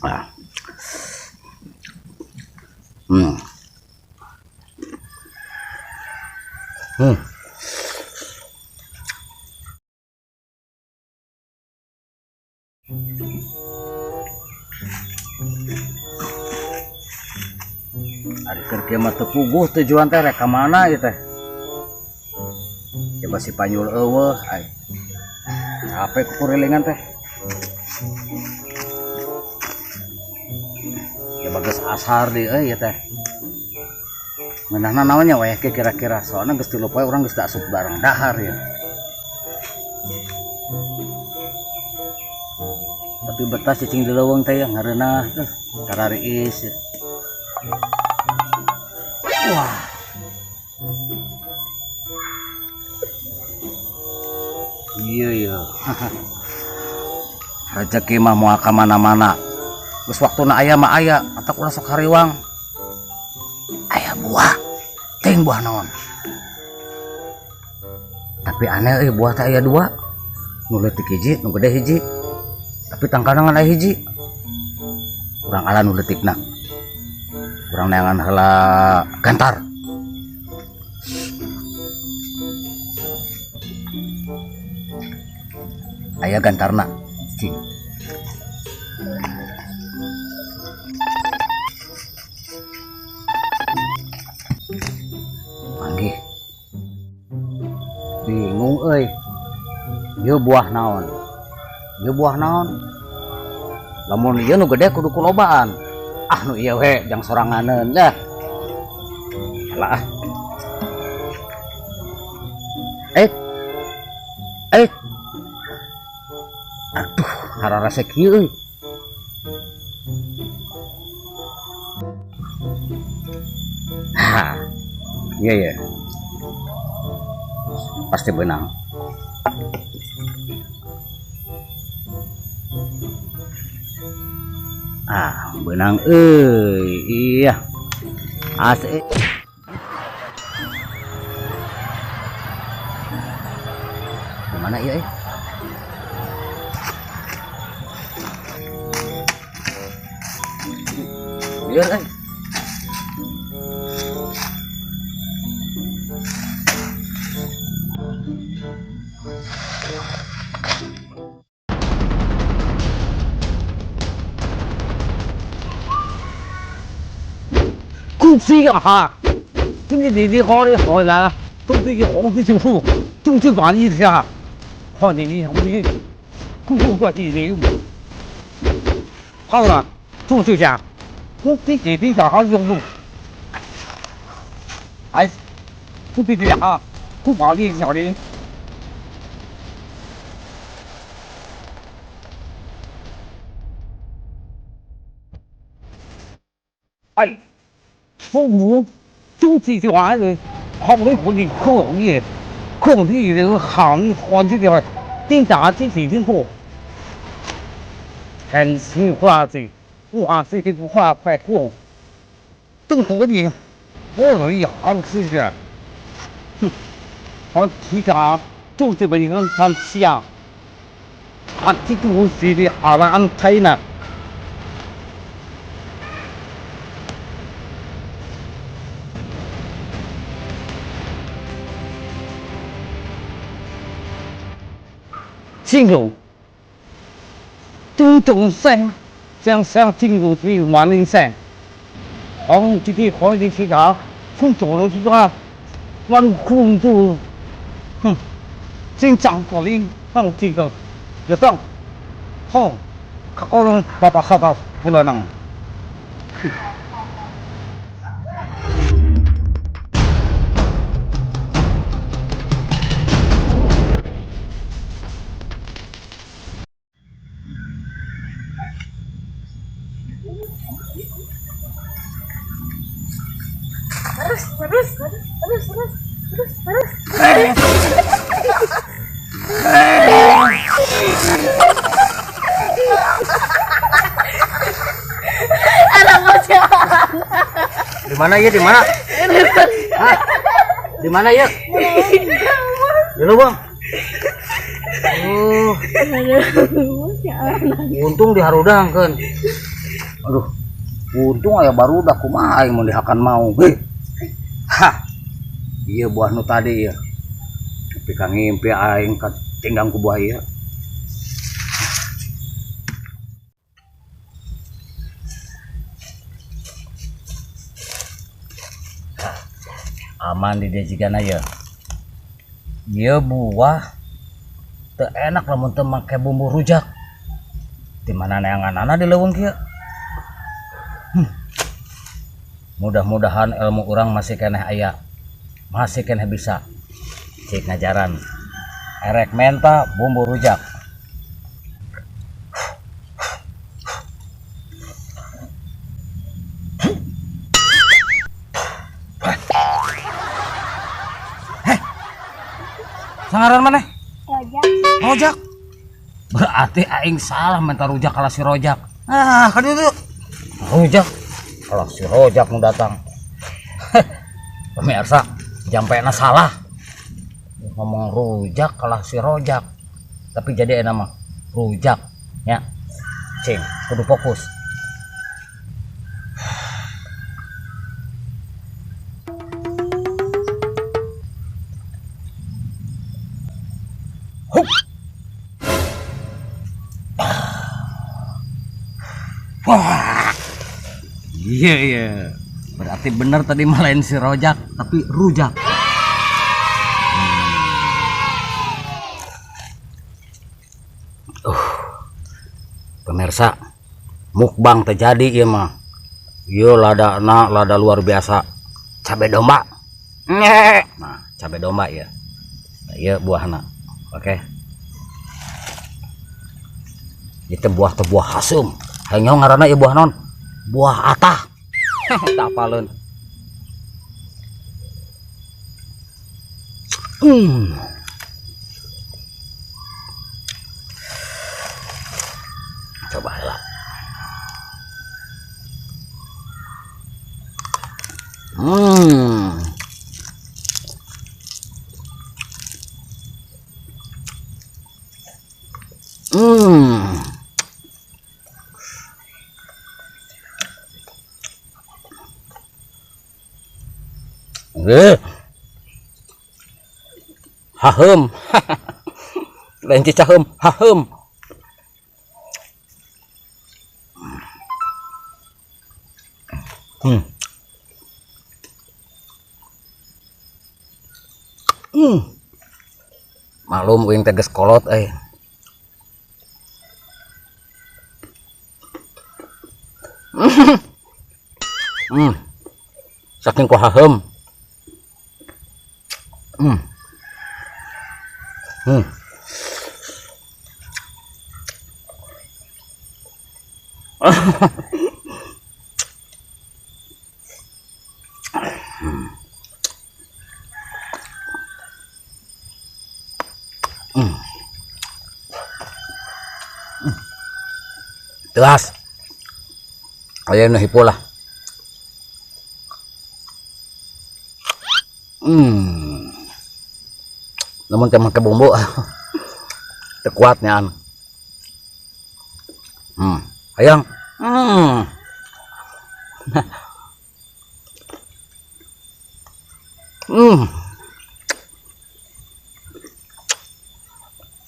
Nah. Hmm. Hmm. Ari kerja mah teu puguh tujuan teh rek ka mana ieu teh. Coba si panyul eueuh ai. Capek kurilingan teh. Ya bagus asar di ieu teh. Meunahna naonnya we kira-kira soalnya geus 3 poe urang geus da asup bareng dahar ya. Tapi betah cicing di leuweung teh ya ngareunah karariis ya. Wah. Iya. Rezeki mah moal ka mana-mana. Geus waktuna aya mah aya, atak urang sok hariwang. Aya buah. Teuing buah naon? Tapi aneh buah teh aya 2. Nu leutik hiji, nu gede hiji. Tapi tangkana ngan aya hiji. Urang ala nu leutikna. Urang neangan heula gantar. Aya gantarna cing. Panggih. Bingung euy. Ieu buah naon? Ieu buah naon? Lamun ieu nu gede kudu kulobaan. Ah nu ieu we jang soranganeun dah. Alah. Aduh, hararasek ieu euy. Ha. Iya. Pasti benang. Benang euy. Iya. Asik. Gimana ieu euy? Liar euy.公司啊哈，今天你好的好来了，都这个红皮政府，政治管理下，好你红皮，公共管理人，好了，中就下，我这几天小孩用路，哎，不对的啊，不保利小林。哎，父母都这些玩意儿，好不容易不容易，不容易人行环境的，定价这几天过，很新化的，哇，这个不化快过，政府的不容易行是的，哼，我提价就这么一个看下，这个我是的阿拉安排呢。进入都懂山，像进入这个万灵山，这些好的其他，从走路去话，万空都，经常可能放这个，就当，好，可能爸爸看到不能能。Anak bocah. Di mana ya? Di mana? Hah? Di mana ya? Di lubang. Oh. Untung diharudangkeun. Aduh, untung aya baru udah kumaha aing mun dihakan mau. Hah. Iya buah nu tadi ya. Tapi ka ngimpi aing tinggang ku buah ieu. Aman di dia jigana ya. Ieu buah teu enak lamun teu make bumbu rujak. Di mana neanganana di leuweung kieu? Mudah-mudahan ilmu orang masih keneh aya. Masih keneh bisa. Cik ngajaran. Erek menta bumbu rujak. Sangaran mana? Rojak. Rojak. Berarti aing salah minta rujak kalau si rojak. Ah, kan itu. Rujak. Kalau si rojak mau datang. Pemirsa, jampena salah. Ngomong rujak kalau si rojak. Tapi jadi nama rujak, ya. Cing, kudu fokus. Wah, iya. Berarti bener tadi malain si rojak, tapi rujak. Pemirsa, mukbang terjadi ya mah. Yo lada luar biasa. Cabe domba. Nah, cabe domba ya. Nah, iya buahna. Oke. Itu buah hasum. Hanya ngaranna ieu buah non? Buah atah. Tak apaleun. Coba lah. Hahem. Lain cicahem, hahem. Malum uing teges kolot saking ku hahem. Jelas. Ayo nu hipolah. Namun teh make bumbu. Teu kuat nyaan. Hayang.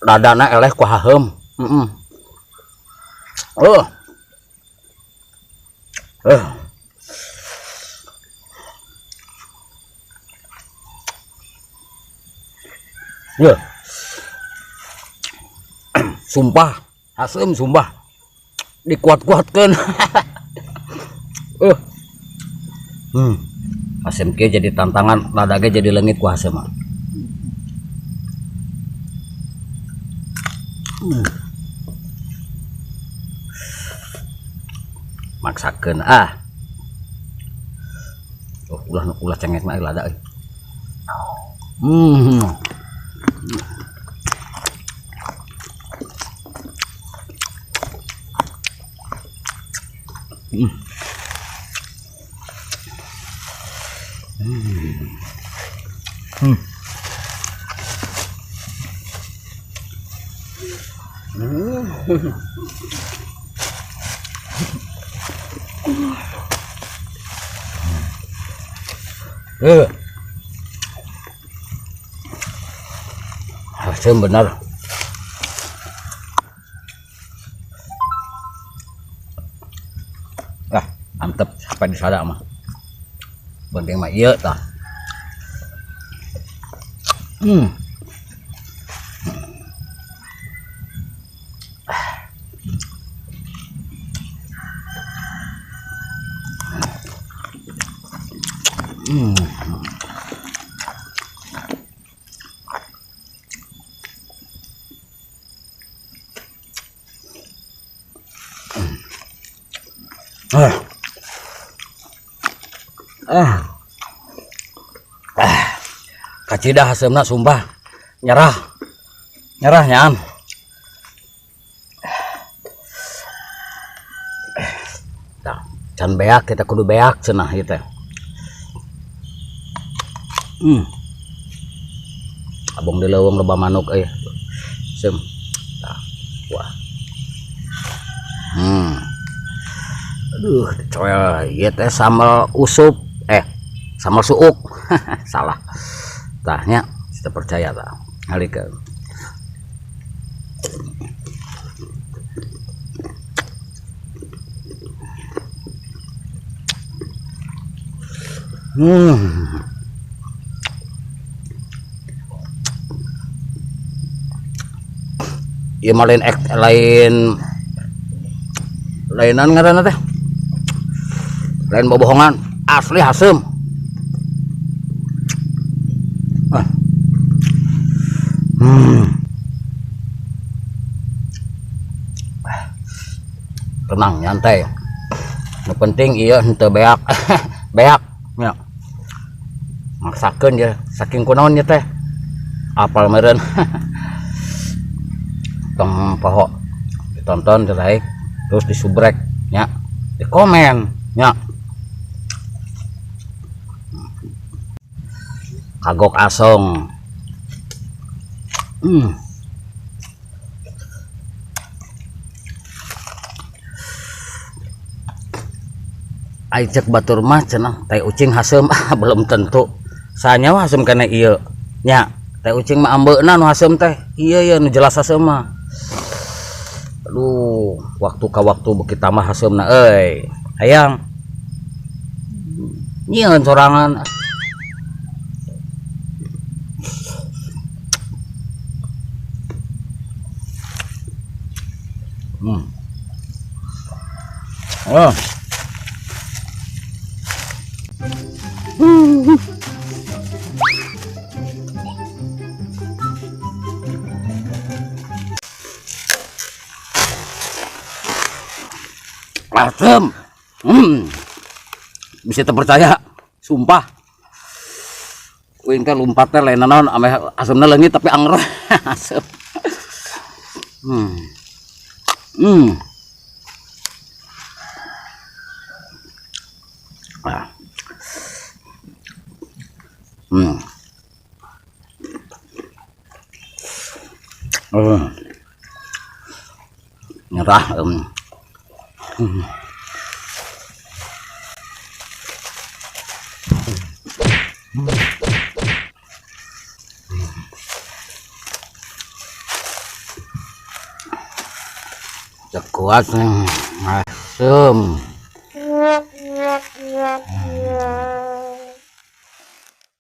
Dadana eleh ku haheum. Ya. Sumpah, asem sumpah. Dikuat-kuatkeun. Asem ke jadi tantangan, ladage jadi leungit ku asem. Maksakeun ulah cengek mah lada euy. Eh. Asam benar. Ah, mantep sampai di sana mah. Penting mah iya tah. Kacidah hasilnya sumpah nyerah nyaan can beak kita kudu beak cenah gitu. Abang di leuweung loba manuk sem wah aduh coel ieu teh sambal usup sambal suuk salah tahnya kita percaya tah halikeun ieu mah lainan ngaranna teh lain bobohongan asli hasem. Tenang nyantai, yang penting iya henteu beak beak ya maksakeun ya saking kunaon ya teh apal meureun tong poho ditonton terbaik terus disubrek nya di komen nya kagok asong. Ai cek batur mah cenah teh ucing hasem belum tentu saanya mah hasem kana ieu nya teh ucing mah ambeuna nu hasem teh iya nu jelas hasem mah aduh waktu ka waktu kita mah hasemna euy hayang nyieun sorangan asem bisa terpercaya sumpah uing teh lumpat teh lain naon ame asemna leungit tapi anger asem nyerah cek kuat asem